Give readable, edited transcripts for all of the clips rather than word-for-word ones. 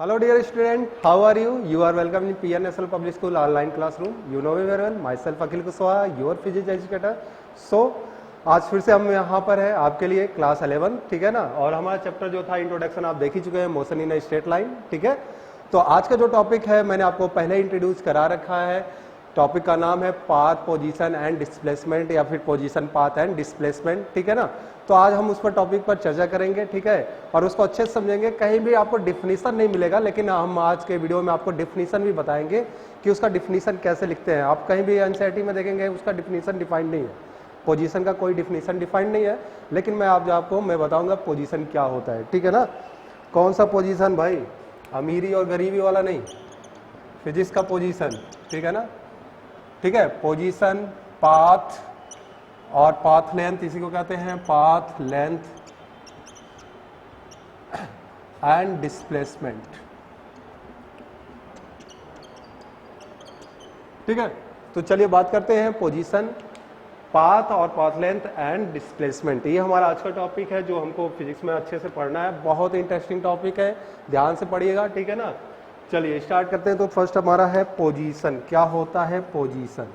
Hello dear student, how are you? You are welcome in PNSL Public School online classroom. You know me very well. Myself Akhil Kuswaha, your physics educator. So आज फिर से हम यहाँ पर है आपके लिए क्लास 11, ठीक है ना। और हमारा चैप्टर जो था इंट्रोडक्शन आप देख ही चुके हैं, मोशन इन स्ट्रेट लाइन, ठीक है। तो आज का जो टॉपिक है मैंने आपको पहले इंट्रोड्यूस करा रखा है। टॉपिक का नाम है पाथ, पोजीशन एंड डिस्प्लेसमेंट या फिर पोजीशन, पाथ एंड डिस्प्लेसमेंट, ठीक है ना। तो आज हम उस पर टॉपिक पर चर्चा करेंगे, ठीक है, और उसको अच्छे से समझेंगे। कहीं भी आपको डिफिनीशन नहीं मिलेगा, लेकिन हम आज के वीडियो में आपको डिफिनीशन भी बताएंगे कि उसका डिफिनीशन कैसे लिखते हैं। आप कहीं भी एनसीईआरटी में देखेंगे उसका डिफिनीशन डिफाइंड नहीं है, पोजीशन का कोई डिफिनीशन डिफाइंड नहीं है, लेकिन मैं आपको बताऊंगा पोजीशन क्या होता है, ठीक है ना। कौन सा पोजीशन भाई, अमीरी और गरीबी वाला नहीं, फिजिक्स का पोजीशन, ठीक है ना, ठीक है। पोजीशन, पाथ और पाथ लेंथ, इसी को कहते हैं पाथ लेंथ एंड डिस्प्लेसमेंट, ठीक है। तो चलिए बात करते हैं पोजीशन, पाथ और पाथ लेंथ एंड डिस्प्लेसमेंट। ये हमारा आज का टॉपिक है जो हमको फिजिक्स में अच्छे से पढ़ना है। बहुत इंटरेस्टिंग टॉपिक है, ध्यान से पढ़िएगा, ठीक है ना। चलिए स्टार्ट करते हैं। तो फर्स्ट हमारा है पोजीशन। क्या होता है पोजीशन?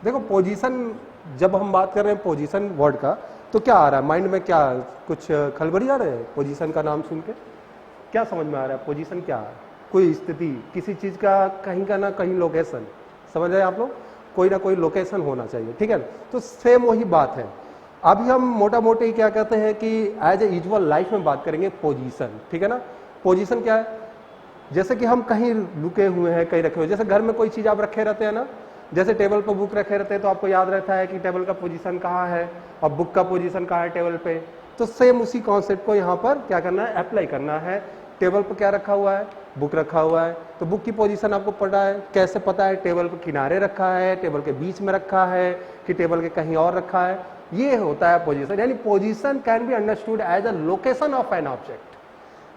देखो पोजीशन, जब हम बात कर रहे हैं पोजीशन वर्ड का, तो क्या आ रहा है माइंड में? क्या कुछ खलबली आ रहे हैं पोजीशन का नाम सुन के? क्या समझ में आ रहा है? पोजीशन क्या है? कोई स्थिति, किसी चीज का कहीं का ना कहीं लोकेशन, समझ रहे हैं आप लोग? कोई ना कोई लोकेशन होना चाहिए, ठीक है। तो सेम वही बात है। अभी हम मोटा मोटी क्या कहते हैं कि एज ए यूजुअल लाइफ में बात करेंगे पोजीशन, ठीक है ना। पोजीशन क्या है? जैसे कि हम कहीं रुके हुए हैं, कहीं रखे हुए, जैसे घर में कोई चीज आप रखे रहते हैं ना, जैसे टेबल पर बुक रखे रहते हैं तो आपको याद रहता है कि टेबल का पोजीशन कहाँ है और बुक का पोजीशन कहाँ है टेबल पे। तो सेम उसी कॉन्सेप्ट को यहाँ पर क्या करना है, अप्लाई करना है। टेबल पर क्या रखा हुआ है? बुक रखा हुआ है। तो बुक की पोजीशन आपको पता है, कैसे पता है? टेबल के किनारे रखा है, टेबल के बीच में रखा है, कि टेबल के कहीं और रखा है। ये होता है पोजीशन। यानी position can be understood as a location of an object.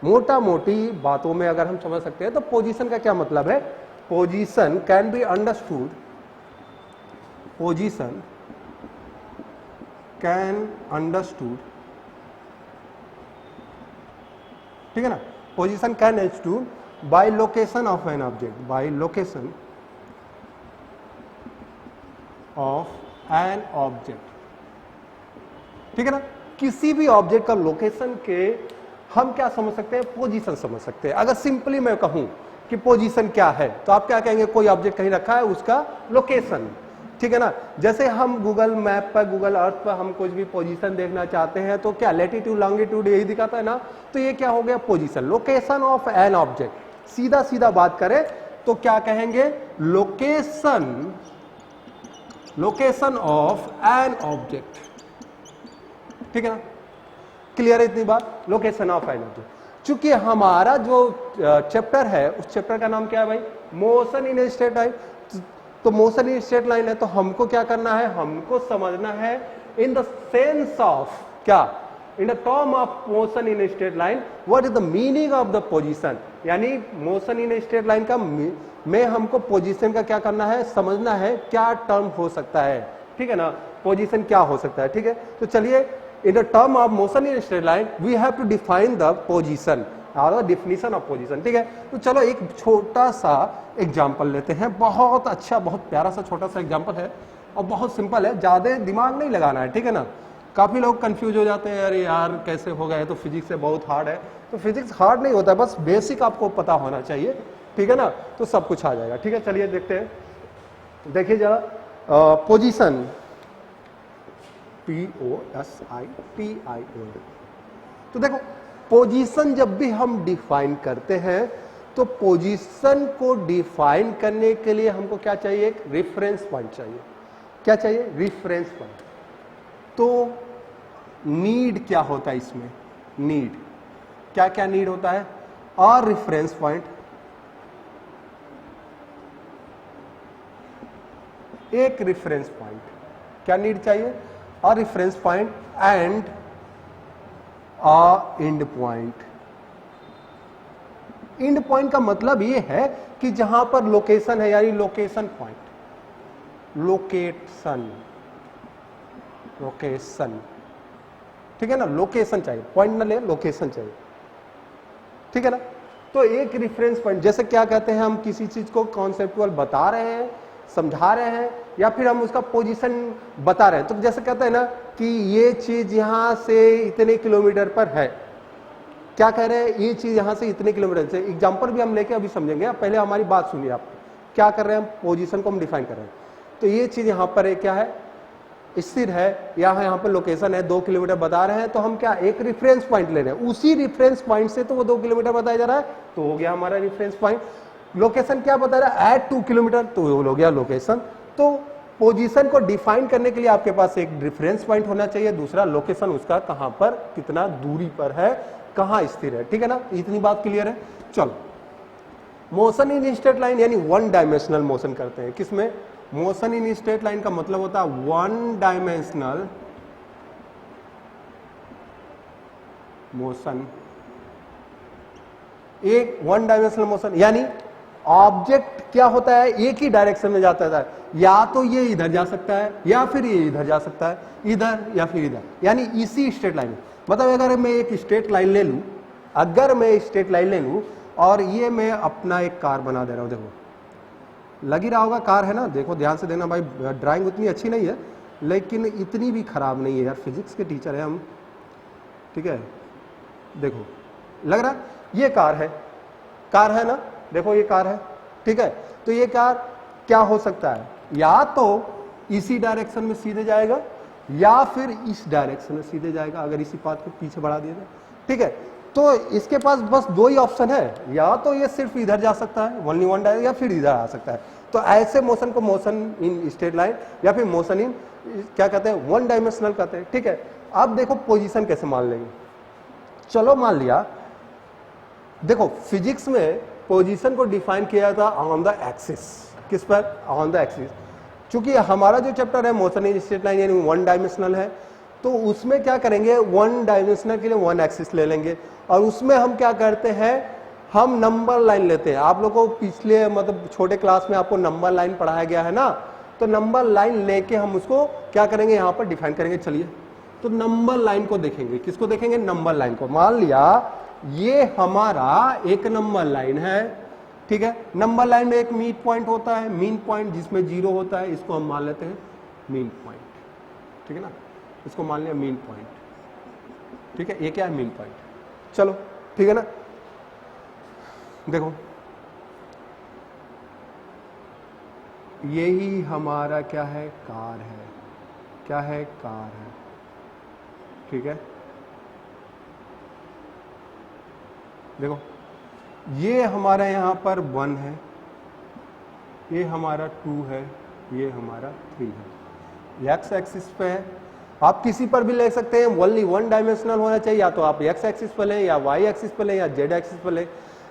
मोटा मोटी बातों में अगर हम समझ सकते हैं तो पोजीशन का क्या मतलब है? Position can be understood, position can understood, ठीक है ना। Position can understood by location of an object, by location of an object, ठीक है ना। किसी भी ऑब्जेक्ट का लोकेशन के हम क्या समझ सकते हैं? पोजीशन समझ सकते हैं। अगर सिंपली मैं कहूं कि पोजीशन क्या है तो आप क्या कहेंगे? कोई ऑब्जेक्ट कहीं रखा है, उसका लोकेशन, ठीक है ना। जैसे हम गूगल मैप पर, गूगल अर्थ पर हम कुछ भी पोजीशन देखना चाहते हैं तो क्या लैटिट्यूड लॉन्गिट्यूड यही दिखाता है ना। तो ये क्या हो गया? Position, location of an object. सीधा सीधा बात करें तो क्या कहेंगे? Location, location of an object, ठीक है ना। क्लियर है इतनी बात? Location of an object. चूंकि हमारा जो चैप्टर है उस चैप्टर का नाम क्या है भाई? Motion in straight line. तो मोशन इन स्ट्रेट लाइन है तो हमको क्या करना है? हमको समझना है इन द सेंस ऑफ क्या? In the term of motion in straight line, what is the meaning of the position. यानी मोशन इन स्ट्रेट लाइन का में हमको पोजीशन का क्या करना है? समझना है क्या टर्म हो सकता है, ठीक है ना। पोजीशन क्या हो सकता है, ठीक है। तो चलिए, in the term of motion in a straight line we have to define the position or the definition of position, ठीक है। तो चलो एक छोटा सा एग्जांपल लेते हैं। बहुत अच्छा, बहुत प्यारा सा छोटा सा एग्जांपल है और बहुत सिंपल है, ज्यादा दिमाग नहीं लगाना है, ठीक है ना। काफी लोग कंफ्यूज हो जाते हैं, अरे यार कैसे होगा, ये तो फिजिक्स से बहुत हार्ड है। तो फिजिक्स हार्ड नहीं होता, बस बेसिक आपको पता होना चाहिए, ठीक है ना। तो सब कुछ आ जाएगा, ठीक है। चलिए देखते हैं, देखिए जरा पोजीशन, POSITION। तो देखो पोजीशन जब भी हम डिफाइन करते हैं तो पोजीशन को डिफाइन करने के लिए हमको क्या चाहिए? एक रेफरेंस पॉइंट चाहिए। क्या चाहिए? Reference point. तो नीड क्या होता है इसमें? नीड क्या क्या नीड होता है? और रेफरेंस पॉइंट, एक रेफरेंस पॉइंट, क्या नीड चाहिए? और reference point and a and point. And point का मतलब ये है कि जहां पर लोकेशन है, यानी लोकेशन पॉइंट, लोकेशन, लोकेशन, ठीक है ना। लोकेशन चाहिए, पॉइंट ना ले, लोकेशन चाहिए, ठीक है ना। तो एक रेफरेंस पॉइंट, जैसे क्या कहते हैं, हम किसी चीज को कॉन्सेप्चुअल बता रहे हैं, समझा रहे हैं, या फिर हम उसका पोजीशन बता रहे हैं। तो जैसे कहते हैं ना कि ये चीज यहां से इतने किलोमीटर पर है, क्या कह रहे हैं, ये चीज यहां से इतने किलोमीटर से। एग्जांपल भी हम लेके अभी समझेंगे, आप पहले हमारी बात सुनिए। आप क्या कर रहे हैं, हम पोजीशन को हम डिफाइन कर रहे हैं। तो ये चीज यहां पर है, क्या है, स्थिर है, यहाँ पर लोकेशन है, 2 किलोमीटर बता रहे हैं। तो हम क्या, एक रेफरेंस पॉइंट ले रहे हैं, उसी रेफरेंस पॉइंट से तो वो 2 किलोमीटर बताया जा रहा है, तो हो गया हमारा रेफरेंस पॉइंट। लोकेशन क्या बता रहा है, एट 2 किलोमीटर, तो हो गया लोकेशन। तो पोजीशन को डिफाइन करने के लिए आपके पास एक रेफरेंस पॉइंट होना चाहिए, दूसरा लोकेशन उसका कहां पर, कितना दूरी पर है, कहां स्थिर है। ठीक है ना, इतनी बात क्लियर है। चलो, मोशन इन स्ट्रेट लाइन यानी 1 डायमेंशनल मोशन करते हैं। किसमें, मोशन इन स्ट्रेट लाइन का मतलब होता है 1 डायमेंशनल मोशन। एक 1 डायमेंशनल मोशन यानी ऑब्जेक्ट क्या होता है, एक ही डायरेक्शन में जाता है, या तो ये इधर जा सकता है या फिर ये इधर जा सकता है, इधर या फिर इधर, यानी इसी स्ट्रेट लाइन में। मतलब अगर मैं एक स्ट्रेट लाइन ले लूं, अगर मैं स्ट्रेट लाइन ले लूं और ये मैं अपना एक कार बना दे रहा हूं, देखो लग ही रहा होगा कार है ना, देखो ध्यान से देखना भाई, ड्राइंग उतनी अच्छी नहीं है लेकिन इतनी भी खराब नहीं है यार, फिजिक्स के टीचर है हम, ठीक है। देखो लग रहा है ये कार है ना, देखो ये कार है, ठीक है। तो ये कार क्या हो सकता है, या तो इसी डायरेक्शन में सीधे जाएगा या फिर इस डायरेक्शन में सीधे जाएगा, अगर इसी पाथ को पीछे बढ़ा दिया जाए, ठीक है। तो इसके पास बस 2 ही ऑप्शन है, या तो ये सिर्फ इधर जा सकता है, ओनली 1 डायरेक्शन, या फिर इधर आ सकता है। तो ऐसे मोशन को मोशन इन स्ट्रेट लाइन या फिर मोशन इन क्या कहते हैं, 1 डायमेंशनल कहते हैं, ठीक है। अब देखो पोजीशन कैसे मान लेंगे। चलो मान लिया, देखो फिजिक्स में पोजीशन को डिफाइन किया था ऑन द एक्सिस। किस पर, ऑन द एक्सिस। चूंकि हमारा जो चैप्टर है मोशन इन स्ट्रेट लाइन यानी 1 डायमेंशनल है, तो उसमें क्या करेंगे, 1 डायमेंशनल के लिए 1 एक्सिस ले लेंगे, और उसमें हम क्या करते हैं, हम नंबर लाइन लेते हैं। आप लोगों को पिछले मतलब छोटे क्लास में आपको नंबर लाइन पढ़ाया गया है ना, तो नंबर लाइन लेके हम उसको क्या करेंगे, यहां पर डिफाइन करेंगे। चलिए, तो नंबर लाइन को देखेंगे, किसको देखेंगे, नंबर लाइन को। मान लिया ये हमारा एक नंबर लाइन है, ठीक है। नंबर लाइन में एक मीन पॉइंट होता है, मीन पॉइंट जिसमें 0 होता है, इसको हम मान लेते हैं मीन पॉइंट, ठीक है ना, इसको मान लिया मीन पॉइंट, ठीक है। ये क्या है, मीन पॉइंट। चलो ठीक है ना, देखो यही हमारा क्या है, कार है, क्या है, कार है, ठीक है। देखो ये हमारा यहां पर 1 है, ये हमारा 2 है, ये हमारा 3 है, एक्स एक्सिस पे है। आप किसी पर भी ले सकते हैं, ओनली 1 डायमेंशनल होना चाहिए, या तो आप एक्स एक्सिस पर लें या वाई एक्सिस पर लें या जेड एक्सिस पर लें।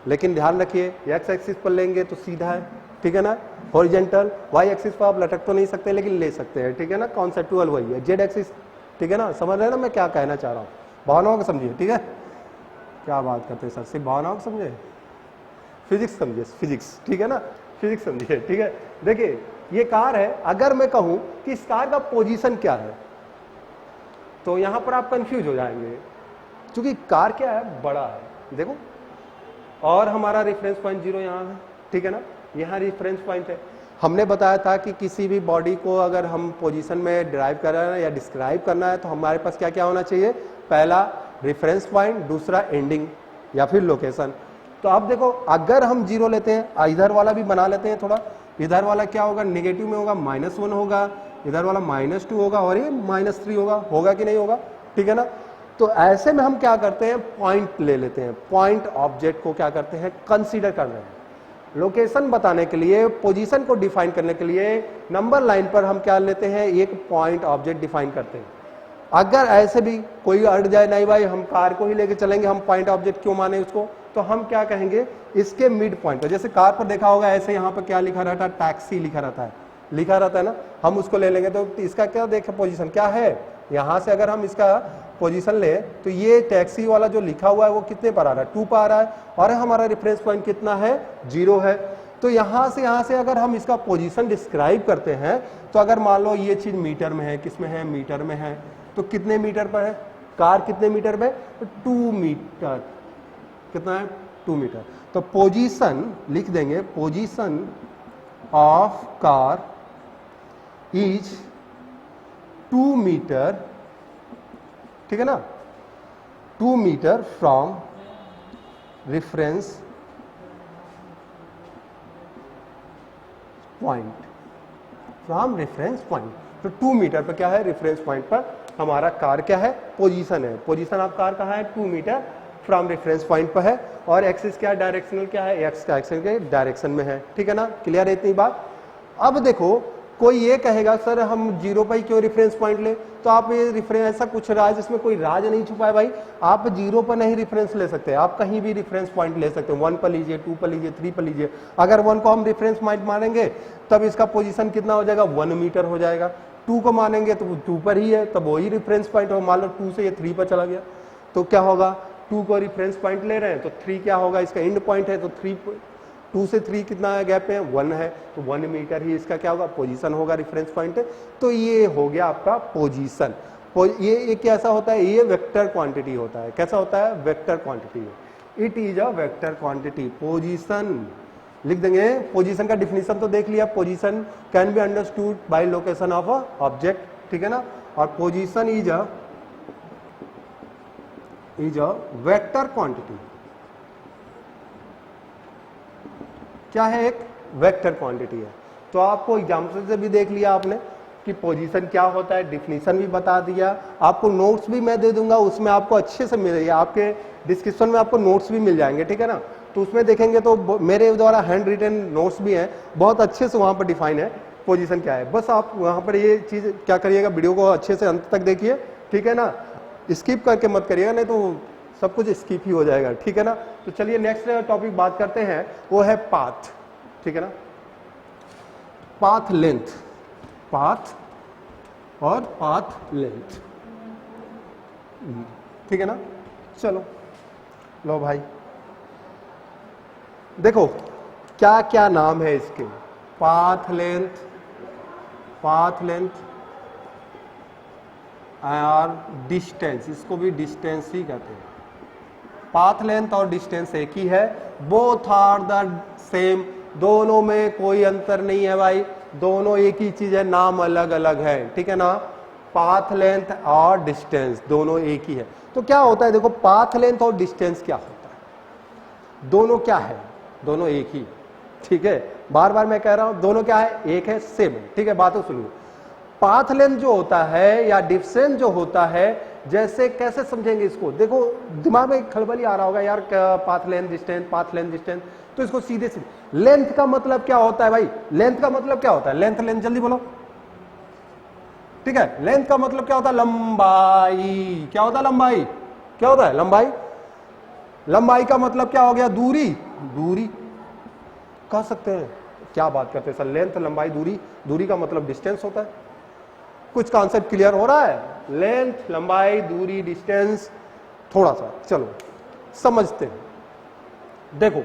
लेकिन ध्यान रखिए एक्स एक्सिस पर लेंगे तो सीधा है, ठीक है ना, हॉरिजॉन्टल। वाई एक्सिस पर आप लटक तो नहीं सकते लेकिन ले सकते हैं, ठीक है ना, कॉन्सेप्चुअल वही है। जेड एक्सिस, ठीक है ना, समझ रहे हैं ना मैं क्या कहना चाह रहा हूँ, भावनाओं को समझिए, ठीक है। क्या बात करते हैं सर, सिर्फ भावनाओं को समझे, फिजिक्स समझिए, फिजिक्स, ठीक है ना, फिजिक्स समझिए, ठीक है। देखिए ये कार है, अगर मैं कहूं कि इस कार का पोजीशन क्या है, तो यहां पर आप कंफ्यूज हो जाएंगे, क्योंकि कार क्या है, बड़ा है, देखो, और हमारा रेफरेंस पॉइंट 0 यहां है, ठीक है ना, यहां रेफरेंस पॉइंट है। हमने बताया था कि किसी भी बॉडी को अगर हम पोजीशन में ड्राइव करना है या डिस्क्राइब करना है, तो हमारे पास क्या क्या होना चाहिए, पहला रेफरेंस पॉइंट, दूसरा एंडिंग या फिर लोकेशन। तो अब देखो अगर हम 0 लेते हैं, इधर वाला भी बना लेते हैं थोड़ा, इधर वाला क्या होगा, नेगेटिव में होगा, -1 होगा, इधर वाला -2 होगा और ये -3 होगा कि नहीं होगा, ठीक है ना। तो ऐसे में हम क्या करते हैं, पॉइंट ले लेते हैं, पॉइंट ऑब्जेक्ट को क्या करते हैं, कंसीडर कर रहे हैं। लोकेशन बताने के लिए, पोजीशन को डिफाइन करने के लिए नंबर लाइन पर हम क्या लेते हैं, एक पॉइंट ऑब्जेक्ट डिफाइन करते हैं। अगर ऐसे भी कोई अड़ जाए, नहीं भाई हम कार को ही लेके चलेंगे, हम पॉइंट ऑब्जेक्ट क्यों माने उसको, तो हम क्या कहेंगे, इसके मिड पॉइंट पर, जैसे कार पर देखा होगा ऐसे यहाँ पर क्या लिखा रहता है, टैक्सी लिखा रहता है ना, हम उसको ले लेंगे। तो इसका क्या देखें, पोजीशन क्या है, यहां से अगर हम इसका पोजीशन ले तो ये टैक्सी वाला जो लिखा हुआ है वो कितने पर आ रहा है, 2 पर आ रहा है, और हमारा रेफरेंस पॉइंट कितना है, 0 है। तो यहां से अगर हम इसका पोजीशन डिस्क्राइब करते हैं, तो अगर मान लो ये चीज मीटर में है, किसमें है, मीटर में है, तो कितने मीटर पर है कार, कितने मीटर में, 2 मीटर, कितना है, 2 मीटर। तो पोजीशन लिख देंगे, position of car is 2 metre, ठीक है ना, 2 metre from reference point, from reference point. तो 2 मीटर पर क्या है, रेफरेंस पॉइंट पर हमारा कार क्या है, पोजीशन है। पोजीशन ऑफ कार कहाँ है, 2 मीटर फ्रॉम रेफरेंस पॉइंट पर है। और एक्सिस क्या है, डायरेक्शनल क्या है, एक्स का एक्सिस के डायरेक्शन में है, ठीक है ना, क्लियर है इतनी बात। अब देखो कोई ये कहेगा सर हम 0 पर ही क्यों रेफरेंस पॉइंट ले, तो आप ये रेफरेंस, ऐसा कुछ राज, इसमें कोई राज नहीं छुपा है भाई। आप 0 पर नहीं रेफरेंस ले सकते, आप कहीं भी रेफरेंस पॉइंट ले सकते हैं। 1 पर लीजिए, 2 पर लीजिए, 3 पर लीजिए। अगर 1 को हम रेफरेंस पॉइंट मानेंगे तब इसका पोजीशन कितना हो जाएगा, 1 मीटर हो जाएगा। 2 को मानेंगे तो 2 पर ही है, तब वही रेफरेंस पॉइंट हो। मान लो 2 से ये 3 पर चला गया तो क्या होगा, 2 को रेफरेंस पॉइंट ले रहे हैं तो 3 क्या होगा, इसका एंड पॉइंट है, तो 2 से 3 कितना गैप है, 1 है, तो 1 मीटर ही इसका क्या होगा, पोजीशन होगा, रेफरेंस पॉइंट। तो ये हो गया आपका पोजीशन। ये कैसा होता है, ये वेक्टर क्वांटिटी होता है। कैसा होता है, वेक्टर क्वांटिटी है। It is a vector quantity. Position लिख देंगे। पोजीशन का डिफिनीशन तो देख लिया, position can be understood by location of a object, ठीक है ना। और position is a vector quantity. क्या है, एक वेक्टर क्वांटिटी है। तो आपको एग्जाम्पल से भी देख लिया आपने कि पोजीशन क्या होता है, डिफिनीशन भी बता दिया। आपको नोट्स भी मैं दे दूंगा, उसमें आपको अच्छे से मिलेगा, आपके डिस्क्रिप्शन में आपको नोट्स भी मिल जाएंगे, ठीक है ना। तो उसमें देखेंगे तो मेरे द्वारा हैंड रिटन नोट्स भी हैं, बहुत अच्छे से वहां पर डिफाइन है पोजीशन क्या है। बस आप वहां पर ये चीज क्या करिएगा, वीडियो को अच्छे से अंत तक देखिए, ठीक है ना, स्किप करके मत करिएगा, नहीं तो सब कुछ स्किप ही हो जाएगा, ठीक है ना। तो चलिए नेक्स्ट टॉपिक बात करते हैं, वो है पाथ, ठीक है ना। पाथ लेंथ, पाथ और पाथ लेंथ, ठीक है ना। चलो लो भाई, देखो क्या क्या नाम है इसके, पाथ लेंथ, पाथ लेंथ और डिस्टेंस, इसको भी डिस्टेंस ही कहते हैं। पाथ लेंथ और डिस्टेंस एक ही है, बोथ आर द सेम, दोनों में कोई अंतर नहीं है भाई, दोनों एक ही चीज है, नाम अलग अलग है, ठीक है ना। पाथ लेंथ और डिस्टेंस दोनों एक ही है। तो क्या होता है, देखो पाथ लेंथ और डिस्टेंस क्या होता है, दोनों क्या है, दोनों एक ही, ठीक है। बार बार मैं कह रहा हूं, दोनों क्या है, एक है, सेम है, ठीक है। बातों सुनिए, पाथ लेंथ जो होता है या डिस्टेंस जो होता है, जैसे कैसे समझेंगे इसको, देखो दिमाग में खलबली आ रहा होगा यार, path length distance, path length distance, तो इसको सीधे सीधे, लेंथ का मतलब क्या होता है भाई, लेंथ का मतलब क्या होता है, लेंथ लेंथ जल्दी बोलो, ठीक है। लेंथ का मतलब क्या होता है, लंबाई। क्या होता है लंबाई, क्या होता है लंबाई, लंबाई का मतलब क्या हो गया, दूरी, दूरी कह सकते हैं। क्या बात करते हैं सर, लेंथ लंबाई दूरी, दूरी का मतलब डिस्टेंस होता है। कुछ कॉन्सेप्ट क्लियर हो रहा है, लेंथ लंबाई दूरी डिस्टेंस, थोड़ा सा चलो समझते हैं। देखो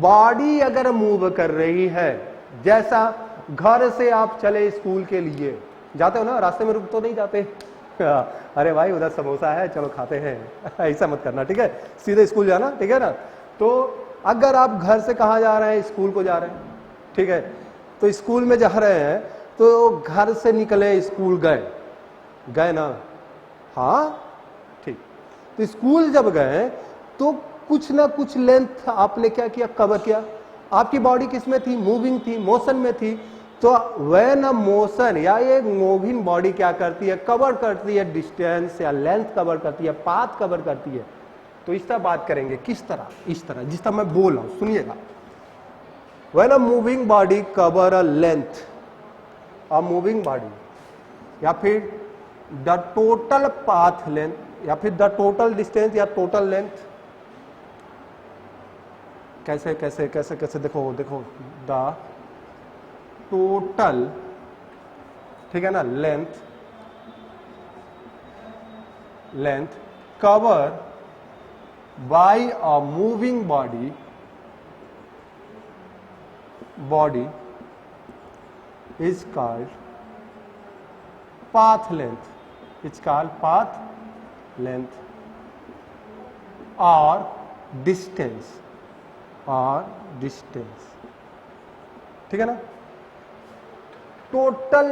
बॉडी अगर मूव कर रही है, जैसा घर से आप चले स्कूल के लिए जाते हो ना, रास्ते में रुक तो नहीं जाते अरे भाई उधर समोसा है चलो खाते हैं ऐसा मत करना, ठीक है, सीधे स्कूल जाना, ठीक है ना। तो अगर आप घर से कहाँ जा रहे हैं, स्कूल को जा रहे हैं, ठीक है, तो स्कूल में जा रहे हैं, तो घर से निकले स्कूल गए, गए ना, हाँ ठीक। तो स्कूल जब गए तो कुछ ना कुछ लेंथ आपने क्या किया, कवर किया। आपकी बॉडी किसमें थी, मूविंग थी, मोशन में थी। तो व्हेन अ मोशन या ये मूविंग बॉडी क्या करती है, कवर करती है डिस्टेंस या लेंथ कवर करती है, पाथ कवर करती है। तो इस तरह बात करेंगे, किस तरह, इस तरह जिस तरह मैं बोल रहा हूं, सुनिएगा। When a moving body cover a length, a moving body, या फिर द टोटल पाथ लेंथ, या फिर द टोटल डिस्टेंस या टोटल लेंथ, कैसे कैसे कैसे कैसे, देखो देखो, द टोटल, ठीक है ना, length, length cover by a moving body, body is called path length, it's called path length or distance, और डिस्टेंस, ठीक है ना। टोटल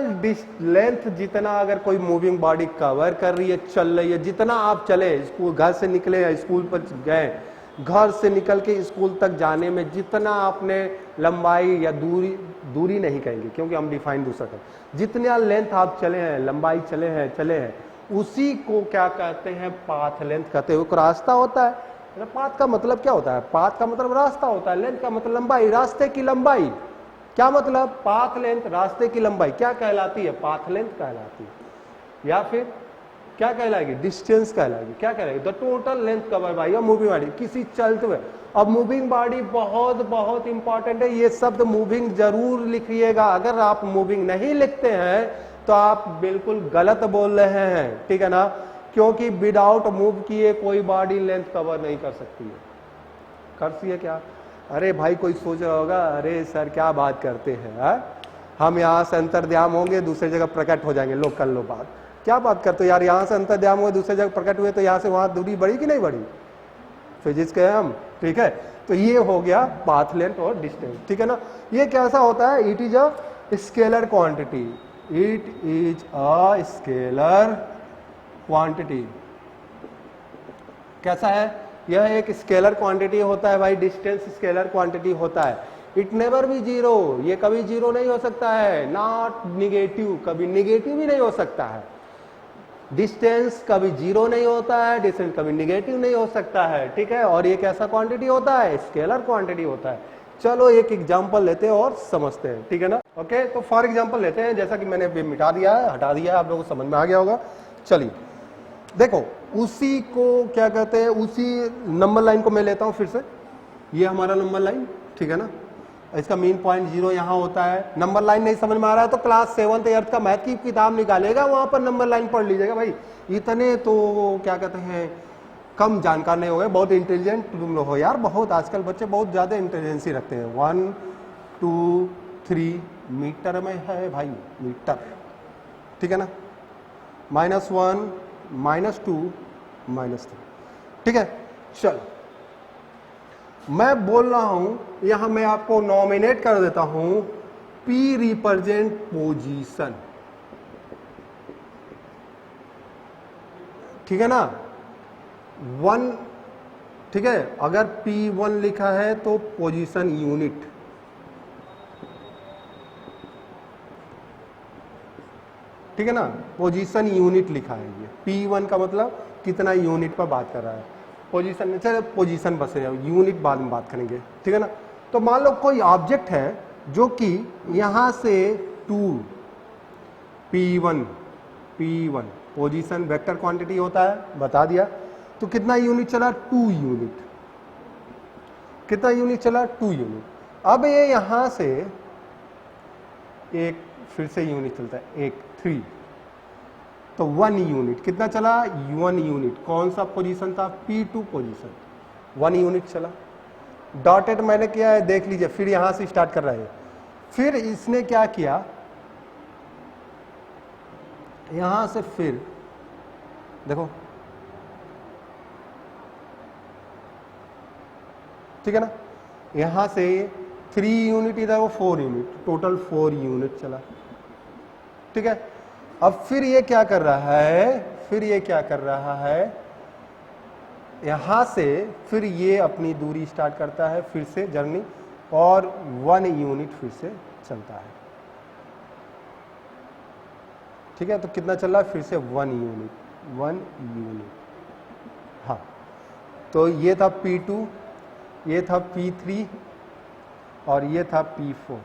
लेंथ जितना अगर कोई मूविंग बॉडी कवर कर रही है, चल रही है, जितना आप चले, स्कूल घर से निकले या स्कूल पर गए, घर से निकल के स्कूल तक जाने में जितना आपने लंबाई या दूरी नहीं कहेंगे क्योंकि हम डिफाइन दूसरा करें, जितना लेंथ आप चले हैं, लंबाई चले हैं, उसी को क्या कहते हैं, पाथ लेंथ कहते हैं। वो रास्ता होता है। पाथ का मतलब क्या होता है? पाथ का मतलब रास्ता होता है, लेंथ का मतलब लंबाई, रास्ते की लंबाई। क्या मतलब? पाथ लेंथ, रास्ते की लंबाई क्या कहलाती है? पाथ लेंथ कहलाती है। या फिर क्या कहलाएगी? डिस्टेंस कहलाएगी। क्या कहलाएगी? The total length cover by a moving body, किसी चलते हुए। अब मूविंग बॉडी बहुत बहुत इंपॉर्टेंट है, ये शब्द मूविंग जरूर लिखिएगा। अगर आप मूविंग नहीं लिखते हैं तो आप बिल्कुल गलत बोल रहे हैं, ठीक है ना, क्योंकि विदाउट मूव किए कोई बॉडी लेंथ कवर नहीं कर सकती है। कर सकती है क्या? अरे भाई कोई सोच रहा होगा, अरे सर क्या बात करते हैं, हम यहाँ से अंतर्ध्यान होंगे दूसरी जगह प्रकट हो जाएंगे, लोग कर लो बात, क्या बात करते हो यार, यहाँ से अंतर्ध्यान हुए दूसरी जगह प्रकट हुए तो यहाँ से वहां दूरी बढ़ी कि नहीं बढ़ी? फिजिक्स के हम, ठीक है। तो ये हो गया पाथ लेंथ और डिस्टेंस, ठीक है ना। ये कैसा होता है? It is a scalar quantity, it is a scalar quantity. कैसा है? यह एक स्केलर क्वांटिटी होता है भाई, डिस्टेंस स्केलर क्वांटिटी होता है। इट नेवर बी जीरो, ये कभी जीरो नहीं हो सकता है। नॉट निगेटिव, कभी निगेटिव भी नहीं हो सकता है। डिस्टेंस कभी जीरो नहीं होता है, डिस्टेंस कभी निगेटिव नहीं हो सकता है, ठीक है। और ये कैसा क्वांटिटी होता है? स्केलर क्वांटिटी होता है। चलो एक एग्जांपल लेते हैं और समझते हैं, ठीक है ना। ओके, तो फॉर एग्जांपल लेते हैं, जैसा कि मैंने मिटा दिया है, हटा दिया है, आप लोगों को समझ में आ गया होगा। चलिए देखो, उसी को क्या कहते हैं, उसी नंबर लाइन को मैं लेता हूं फिर से। ये हमारा नंबर लाइन, ठीक है ना। इसका मीन पॉइंट 0 यहाँ होता है। नंबर लाइन नहीं समझ में आ रहा है तो क्लास 7th 8th का मैथ की किताब निकालेगा, वहां पर नंबर लाइन पढ़ लीजिएगा भाई। इतने तो क्या कहते हैं कम जानकार नहीं हो गए, बहुत इंटेलिजेंट तुम लोग हो यार, बहुत आजकल बच्चे बहुत ज्यादा इंटेलिजेंसी रखते हैं। 1 2 3 मीटर में है भाई, मीटर, ठीक है ना। -1 -2 -3, ठीक है। चलो मैं बोल रहा हूं, यहां मैं आपको नॉमिनेट कर देता हूं, P रिप्रेजेंट पोजीशन, ठीक है ना। 1, ठीक है। अगर P1 लिखा है तो पोजीशन यूनिट, ठीक है ना, पोजीशन यूनिट लिखा है। ये P1 का मतलब कितना यूनिट पर बात कर रहा है। पोजीशन, चलो पोजीशन बस यूनिट बाद में बात करेंगे, ठीक है ना। तो मान लो कोई ऑब्जेक्ट है जो कि यहां से 2 P1 पोजीशन वेक्टर क्वांटिटी होता है, बता दिया। तो कितना यूनिट चला? 2 यूनिट। कितना यूनिट चला? 2 यूनिट। अब ये यहां से एक फिर से यूनिट चलता है, 3, तो 1 यूनिट। कितना चला? 1 यूनिट। कौन सा पोजीशन था? P2 पोजीशन, 1 यूनिट चला। डॉटेड मैंने किया है, देख लीजिए। फिर यहां से स्टार्ट कर रहा है। फिर इसने क्या किया, यहां से फिर देखो, ठीक है ना। यहां से 3 यूनिट, इधर वो 4 यूनिट, टोटल 4 यूनिट चला, ठीक है। अब फिर ये क्या कर रहा है? फिर ये क्या कर रहा है? यहां से फिर ये अपनी दूरी स्टार्ट करता है, फिर से जर्नी, और 1 यूनिट फिर से चलता है, ठीक है। तो कितना चल रहा है? फिर से 1 यूनिट। हाँ, तो ये था P2, ये था P3 और ये था P4,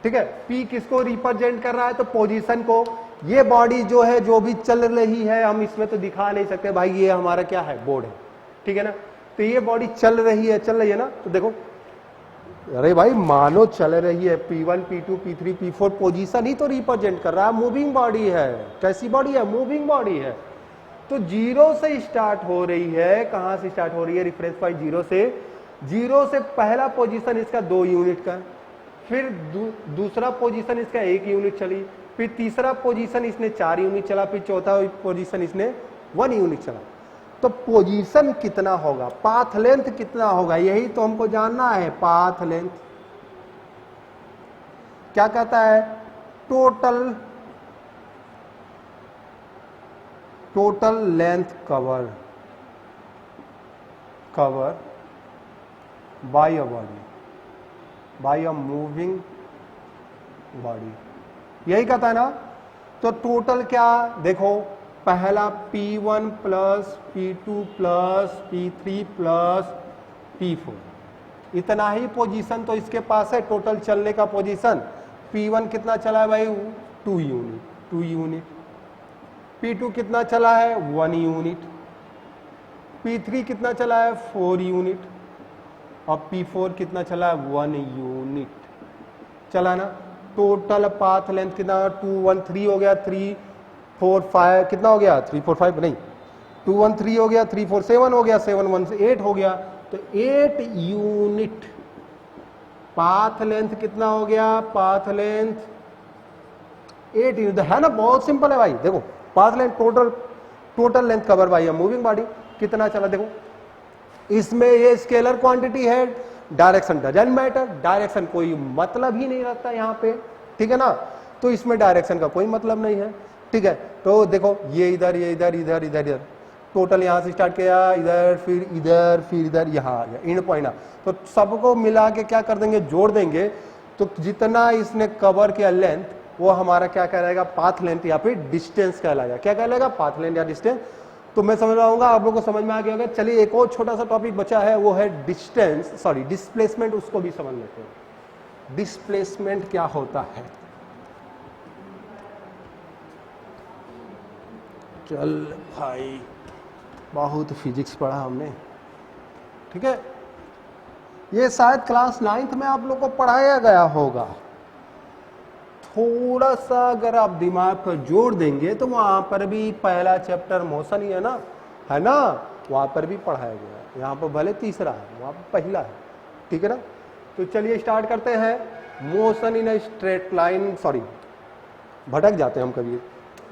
ठीक है। P किसको रिप्रेजेंट कर रहा है? तो पोजीशन को। ये बॉडी जो है, जो भी चल रही है, हम इसमें तो दिखा नहीं सकते भाई, ये हमारा क्या है? बोर्ड है, ठीक है ना। तो ये बॉडी चल रही है ना। तो देखो, अरे भाई मानो चल रही है, P1 P2 P3 P4, position ही तो रिप्रेजेंट कर रहा है। मूविंग बॉडी है। कैसी बॉडी है? मूविंग बॉडी है। तो 0 से स्टार्ट हो रही है। कहां से स्टार्ट हो रही है? रेफरेंस पॉइंट 0 से। 0 से पहला पोजीशन इसका 2 यूनिट का, फिर दूसरा पोजीशन इसका 1 यूनिट चली, फिर तीसरा पोजीशन इसने 4 यूनिट चला, फिर चौथा पोजीशन इसने 1 यूनिट चला। तो पोजीशन कितना होगा, पाथ लेंथ कितना होगा, यही तो हमको जानना है। पाथ लेंथ क्या कहता है, total length cover by a body, by a moving body, यही कहता है ना। तो टोटल क्या देखो, पहला P1 plus P2 plus P3 plus P4, इतना ही पोजीशन तो इसके पास है टोटल चलने का पोजीशन। P1 कितना चला है भाई, 2 यूनिट। P2 कितना चला है, 1 यूनिट। P3 कितना चला है, 4 यूनिट। और P4 कितना चला है, 1 यूनिट चला ना। टोटल पाथ लेंथ कितना, 2 1 3 हो गया, 3 4 5 कितना हो गया, 3 4 5 नहीं, 2 1 3 हो गया, 3 4 7 हो गया, 7 1 से 8 हो गया। तो 8 यूनिट पाथ लेंथ कितना हो गया, पाथ लेंथ 8 यूनिट है ना, बहुत सिंपल है भाई। देखो path length total length cover by moving body कितना चला, देखो इसमें ये स्केलर क्वांटिटी है, डायरेक्शन डजंट मैटर, डायरेक्शन कोई मतलब ही नहीं रखता यहाँ पे, ठीक है ना। तो इसमें डायरेक्शन का कोई मतलब नहीं है, ठीक है। तो देखो ये इधर, ये इधर, इधर इधर इधर, टोटल यहाँ से स्टार्ट किया, इधर फिर इधर फिर इधर, यहाँ आ गया एंड पॉइंट। तो सबको मिला के क्या कर देंगे, जोड़ देंगे, तो जितना इसने कवर किया लेंथ वो हमारा क्या कहलाएगा, पाथ लेंथ या फिर डिस्टेंस कहलाएगा। क्या कहलाएगा, पाथ लेंथ या डिस्टेंस। तो मैं समझ रहा हूँ आप लोगों को समझ में आ गया होगा। चलिए एक और छोटा सा टॉपिक बचा है, वो है डिस्प्लेसमेंट, उसको भी समझ लेते हैं। डिस्प्लेसमेंट क्या होता है, चल भाई बहुत फिजिक्स पढ़ा हमने, ठीक है। ये शायद क्लास 9th में आप लोग को पढ़ाया गया होगा। थोड़ा सा अगर आप दिमाग पर जोड़ देंगे तो वहां पर भी पहला चैप्टर मोशन ही है ना, वहां पर भी पढ़ाया गया है। यहाँ पर भले तीसरा है, वहां पर पहला है, ठीक है ना। तो चलिए स्टार्ट करते हैं। Motion in a straight line, sorry भटक जाते हैं हम कभी।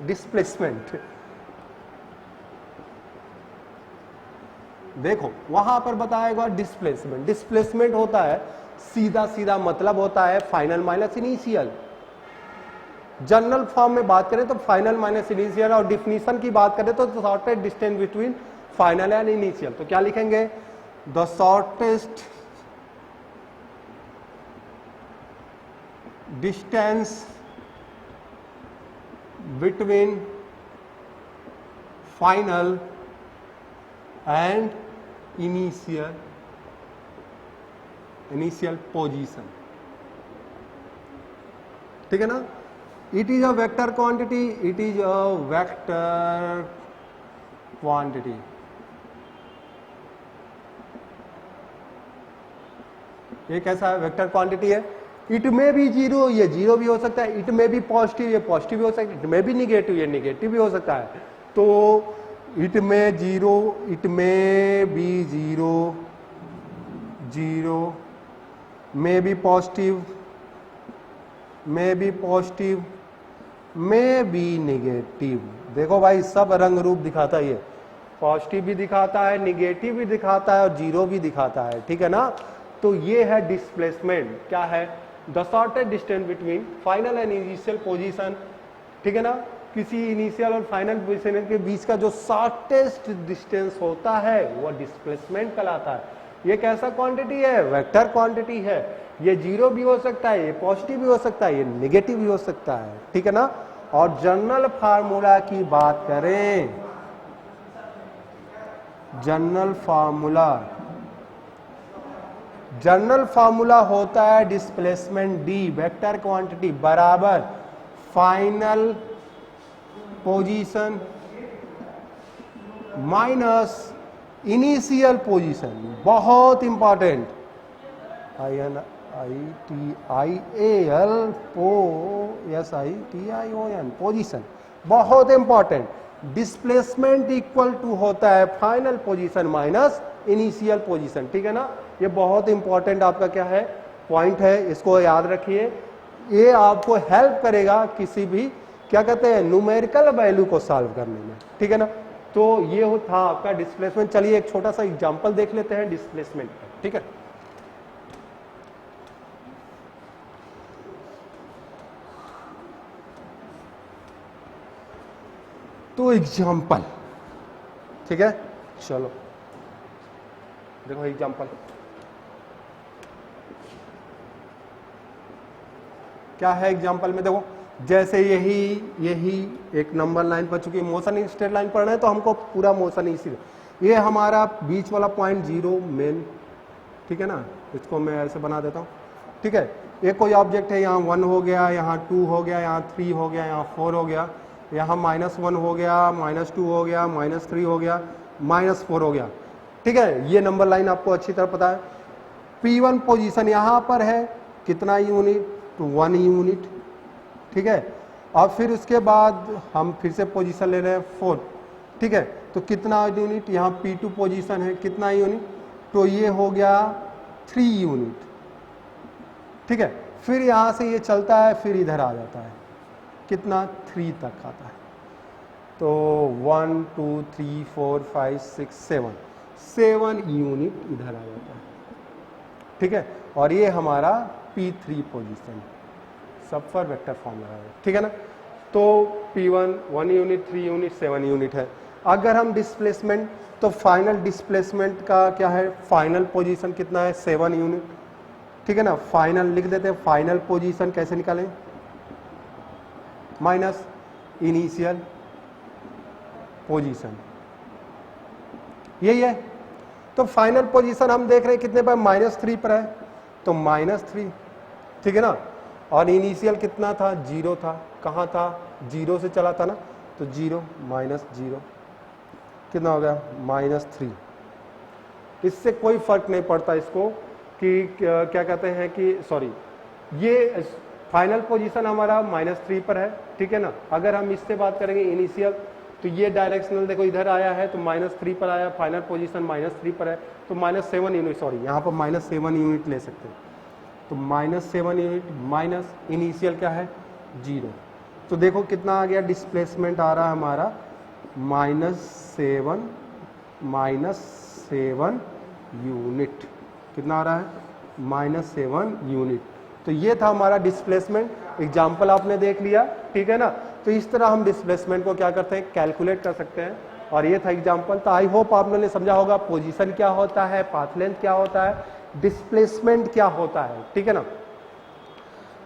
डिस्प्लेसमेंट देखो वहां पर बताया गया डिस्प्लेसमेंट होता है सीधा सीधा मतलब होता है final minus initial. General form में बात करें तो फाइनल माइनस इनिशियल, और डिफिनीशन की बात करें तो shortest distance between final and initial. तो क्या लिखेंगे, the shortest distance between final and initial position, ठीक है ना। It is a vector quantity, it is a vector quantity. ये कैसा है, वेक्टर क्वांटिटी है। इट में भी जीरो, ये जीरो भी हो सकता है। इट में भी पॉजिटिव, ये पॉजिटिव भी हो सकता है। इट में भी निगेटिव, ये निगेटिव भी हो सकता है। तो इट में जीरो, इट में भी जीरो, जीरो में भी पॉजिटिव, में भी पॉजिटिव, में भी निगेटिव। देखो भाई सब रंग रूप दिखाता है, ये पॉजिटिव भी दिखाता है, निगेटिव भी दिखाता है और जीरो भी दिखाता है, ठीक है ना। तो ये है डिस्प्लेसमेंट। क्या है, the shortest distance between final and initial position, ठीक है ना। किसी इनिशियल और फाइनल पोजीशन के बीच का जो शॉर्टेस्ट डिस्टेंस होता है वो डिस्प्लेसमेंट कहलाता है। ये कैसा क्वांटिटी है, वेक्टर क्वांटिटी है। ये जीरो भी हो सकता है, ये पॉजिटिव भी हो सकता है, ये नेगेटिव भी हो सकता है, ठीक है ना। और जनरल फार्मूला की बात करें, जनरल फार्मूला होता है डिस्प्लेसमेंट डी, वेक्टर क्वांटिटी बराबर final position minus initial position. बहुत इंपॉर्टेंट, INITIAL पोजीशन, बहुत इंपॉर्टेंट। डिस्प्लेसमेंट इक्वल टू होता है final position minus initial position, ठीक है ना। ये बहुत इंपॉर्टेंट आपका क्या है, पॉइंट है, इसको याद रखिए। ये आपको हेल्प करेगा किसी भी क्या कहते हैं न्यूमेरिकल वैल्यू को सॉल्व करने में, ठीक है ना। तो ये था आपका डिस्प्लेसमेंट। चलिए एक छोटा सा एग्जांपल देख लेते हैं डिस्प्लेसमेंट का, ठीक है। तो एग्जांपल, ठीक है, चलो देखो एग्जांपल क्या है। एग्जांपल में देखो, जैसे यही एक नंबर लाइन पर, चूंकि मोशन इन स्ट्रेट लाइन पढ़ना है तो हमको पूरा मोशन इसी, ये हमारा बीच वाला पॉइंट 0 मेन, ठीक है ना, इसको मैं ऐसे बना देता हूँ, ठीक है। एक कोई ऑब्जेक्ट है, यहाँ 1 हो गया, यहाँ 2 हो गया, यहाँ 3 हो गया, यहाँ 4 हो गया, यहाँ -1 हो गया, -2 हो गया, -3 हो गया, -4 हो गया, ठीक है। ये नंबर लाइन आपको अच्छी तरह पता है। P1 पोजीशन यहाँ पर है, कितना यूनिट, तो 1 यूनिट, ठीक है। और फिर उसके बाद हम फिर से पोजीशन ले रहे हैं 4, ठीक है। तो कितना यूनिट, यहाँ P2 पोजीशन है, कितना यूनिट, तो ये हो गया 3 यूनिट, ठीक है। फिर यहाँ से ये चलता है, फिर इधर आ जाता है, कितना 3 तक आता है। तो 1 2 3 4 5 6 7 यूनिट इधर आ जाता है, ठीक है। और ये हमारा P3 पोजीशन, सब पर वेक्टर फॉर्म लगा है, ठीक है ना। तो P1 1 यूनिट, 3 यूनिट, 7 यूनिट है। अगर हम डिस्प्लेसमेंट, तो फाइनल डिस्प्लेसमेंट का क्या है, फाइनल पोजीशन कितना है, 7 यूनिट, ठीक है ना। फाइनल लिख देते हैं, फाइनल पोजीशन कैसे निकालें, माइनस इनिशियल पोजीशन, यही है। तो फाइनल पोजीशन हम देख रहे हैं कितने पर, -3 पर है, तो -3, ठीक है ना। और इनिशियल कितना था, 0 था, कहाँ था, 0 से चला था ना, तो 0 -0 कितना हो गया, -3। इससे कोई फर्क नहीं पड़ता इसको कि क्या कहते हैं कि, सॉरी, ये फाइनल पोजीशन हमारा -3 पर है, ठीक है ना। अगर हम इससे बात करेंगे इनिशियल, तो ये डायरेक्शनल देखो इधर आया है, तो -3 पर आया, फाइनल पोजीशन -3 पर है, तो -7 यूनिट, सॉरी यहाँ पर -7 यूनिट ले सकते हैं। तो -7 यूनिट माइनस इनिशियल क्या है, 0। तो देखो कितना आ गया, डिस्प्लेसमेंट आ रहा है हमारा -7 यूनिट, कितना आ रहा है, -7 यूनिट। तो ये था हमारा डिस्प्लेसमेंट। एग्जाम्पल आपने देख लिया, ठीक है ना। तो इस तरह हम डिस्प्लेसमेंट को क्या करते हैं, कैलकुलेट कर सकते हैं। और ये था एग्जाम्पल। तो आई होप आपने ने समझा होगा पोजीशन क्या होता है, पाथ लेंथ क्या होता है, डिस्प्लेसमेंट क्या होता है, ठीक है ना।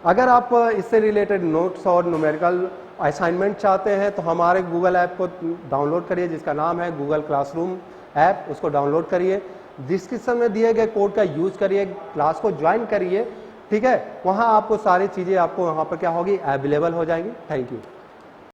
अगर आप इससे रिलेटेड नोट्स और न्यूमेरिकल असाइनमेंट चाहते हैं तो हमारे गूगल ऐप को डाउनलोड करिए, जिसका नाम है गूगल क्लासरूम ऐप। उसको डाउनलोड करिए, डिस्क्रिप्शन में दिए गए कोड का यूज करिए, क्लास को ज्वाइन करिए, ठीक है। वहां आपको सारी चीजें आपको वहां पर क्या होगी, अवेलेबल हो जाएंगी। Thank you.